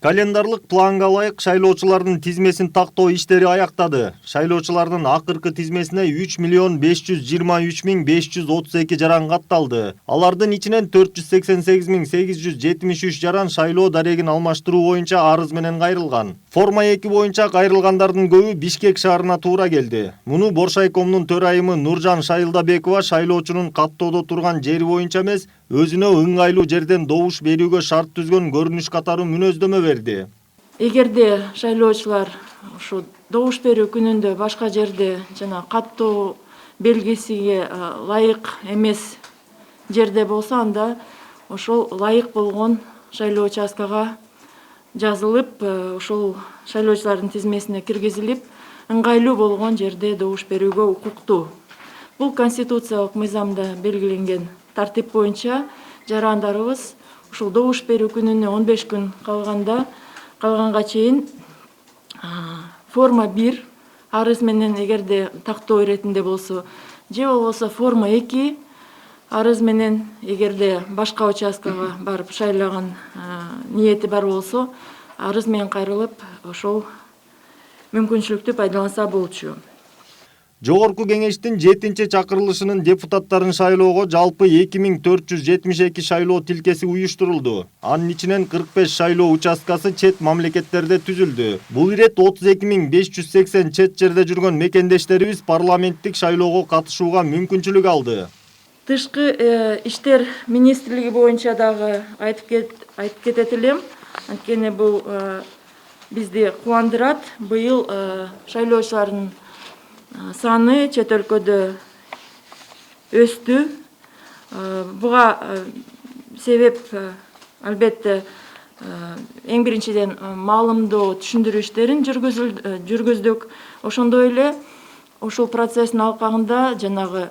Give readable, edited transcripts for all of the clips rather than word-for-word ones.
Календарлык планга ылайык шайлоочулардын тизмесин тактоо иштери аяктады. Шайлоочулардын акыркы тизмесине 3.523.532 жаран катталды. Алардын ичинен 488.873 жаран шайлоо дарегин алмаштыруу боюнча арыз менен кайрылган. Форма 2 боюнча кайрылгандардын көбү Бишкек шаарына туура келди. Муну Боршайкомдун төрайымы Нуржан Шайылдабекова шайлоочунун каттоодо турган жери боюнча эмес, өзүнө ыңгайлуу жерден добуш берүүгө шарт түзгөн көрүнүш катары мүнөздөмө берди. Эгерде шайлоочулар ушу добуш берүү күнүндө башка жерде жана каттоо белгисине ылайык эмес жерде болсо, анда ошол ылайык болгон шайлоо участкага жазылып, ошол шайлоочулардын тизмесине киргизилип, ыңгайлуу болгон жерде добуш берүүгө укуктуу. Бул конституциялык мыйзамда белгиленген тартип боюнча жарандарыбыз ушул добуш берүү күнүнө 15 күн калганга чейин форма 1 арыз менен эгерде тактоо иретинде болсо, же болбосо форма 2 арыз менен эгерде башка участкага барып шайлаган ниети бар болсо, арыз менен кайрылып ошол мүмкүнчүлүктү пайдаланса болчу. Жогорку кеңештин 7-чакырылышынын депутаттарын шайлоого жалпы 2472 шайлоо тилкеси уюштурулду. Анын ичинен 45 шайлоо участкасы чет мамлекеттерде түзүлдү. Бул ирет 32580 чет жерде жүргөн мекендештерибиз парламенттик шайлоого катышууга мүмкүнчүлүк алды. Тышкы иштер министрлиги боюнча дагы айтып кетет элем. Анткени бул бизди кубандырат. Быйыл шайлоочулардын саны чет өлкөдө өстү. Буга себеп албетте эң биринчиден маалымдоо түшүндүрүү иштерин жүргүздүк. Ошондой эле ушул процесстин алкагында жанагы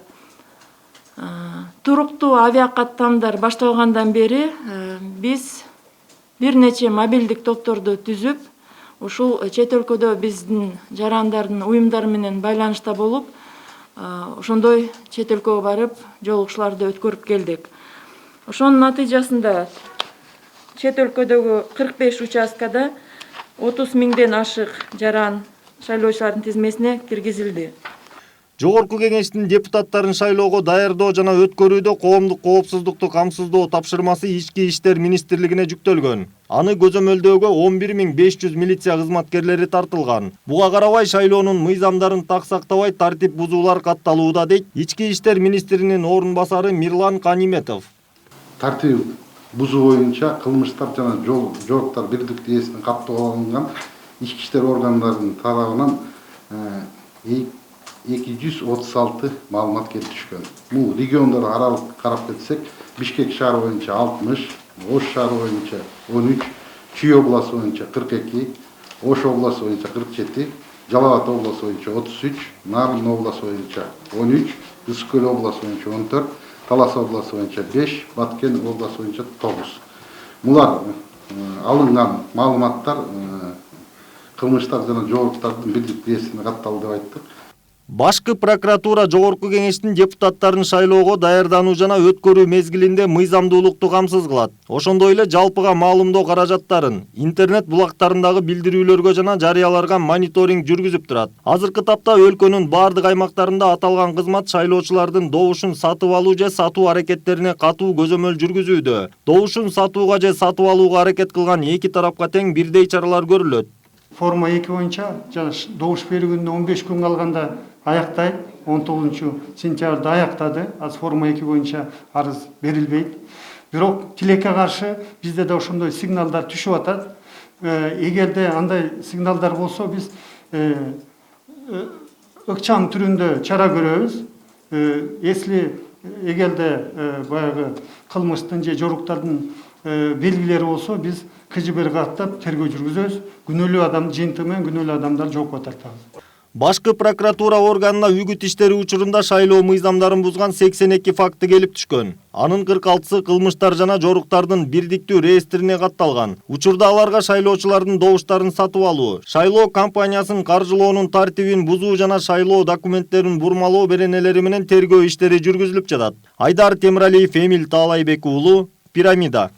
туруктуу авиакаттамдар башталгандан бери биз бир нече мобилдик топторду түзүп, ушул чет өлкөдө биздин жарандардын уюмдары менен байланышта болуп, ошондой чет өлкөгө барып жолугушууларды өткөрүп келдик. Ошонун натыйжасында чет өлкөдөгү 45 участкада 30 миңден ашык жаран шайлоочулардын тизмесине киргизилди. Жогорку кеңештин депутаттарын шайлоого даярдоо жана өткөрүүдө коомдук коопсуздукту камсыздоо тапшырмасы Ички иштер министрлигине жүктөлгөн. Аны көзөмөлдөөгө 11500 милиция кызматкерлери тартылган. Буга карабай шайлоонун мыйзамдарын так сактабай тартип бузуулар катталууда, дейт Ички иштер министринин орун басары Мирлан Каниметов. Тартип бузуу боюнча кылмыштар жана жооптор бирдиктүү ээсинин каттоого алынган ички иштер органдарынын тарабынан 236 маалымат келип түшкөн. Бул региондор аралык карап кетсек, Бишкек шаары боюнча 60, Ош шаары боюнча 13, Чүй областы боюнча 42, Ош областы боюнча 47, Жалал Абад областы боюнча 33, Нарын областы боюнча 13, Ысык Көл областы боюнча 14, Талас областы боюнча 5, Баткен областы боюнча 9. Булар алынган маалыматтар кылмыштар жана жооптардын бирдиктүү ээсине катталды деп айттык. Башкы прокуратура жогорку кеңештин депутаттарын шайлоого даярдануу жана өткөрүү мезгилинде мыйзамдуулукту камсыз кылат. Ошондой эле жалпыга маалымдоо каражаттарын интернет булактарындагы билдирүүлөргө жана жарыяларга мониторинг жүргүзүп турат. Азыркы тапта өлкөнүн бардык аймактарында аталган кызмат шайлоочулардын добушун сатып алуу же сатуу аракеттерине катуу көзөмөл жүргүзүүдө. Добушун сатууга же сатып алууга аракет кылган эки тарапка тең бирдей чаралар көрүлөт. Форма 2 боюнча жана добуш берүү күнүнө 15 күн калганда аяктайт. 19 сентябрда аяктады. Аз форма 2 боюнча арыз берилбейт. Бирок тилекке каршы бизде да ошондой сигналдар түшүп атат. Эгерде андай сигналдар болсо, биз ыкчам түрүндө чара көрөбүз. Эгерде баягы кылмыштын же жоруктардын белгилери болсо, биз КЖБ каттап тергөө жүргүзөбүз. Күнөөлүү адам жыйынтыгы менен күнөөлүү адамдар жоопко тартабыз. Башкы прокуратура органына үгүт иштери учурунда шайлоо мыйзамдарын бузган 82 факты келип түшкөн. Анын 46-сы кылмыштар жана жоруктардын бирдиктүү реестрине катталган. Учурда аларга шайлоочулардын добуштарын сатып алуу, шайлоо кампаниясын каржылоонун тартибин бузуу жана шайлоо документтерин бурмалоо беренелери менен тергөө иштери жүргүзүлүп жатат. Айдар Темиралиев, Эмил Таалайбек уулу, Пирамида.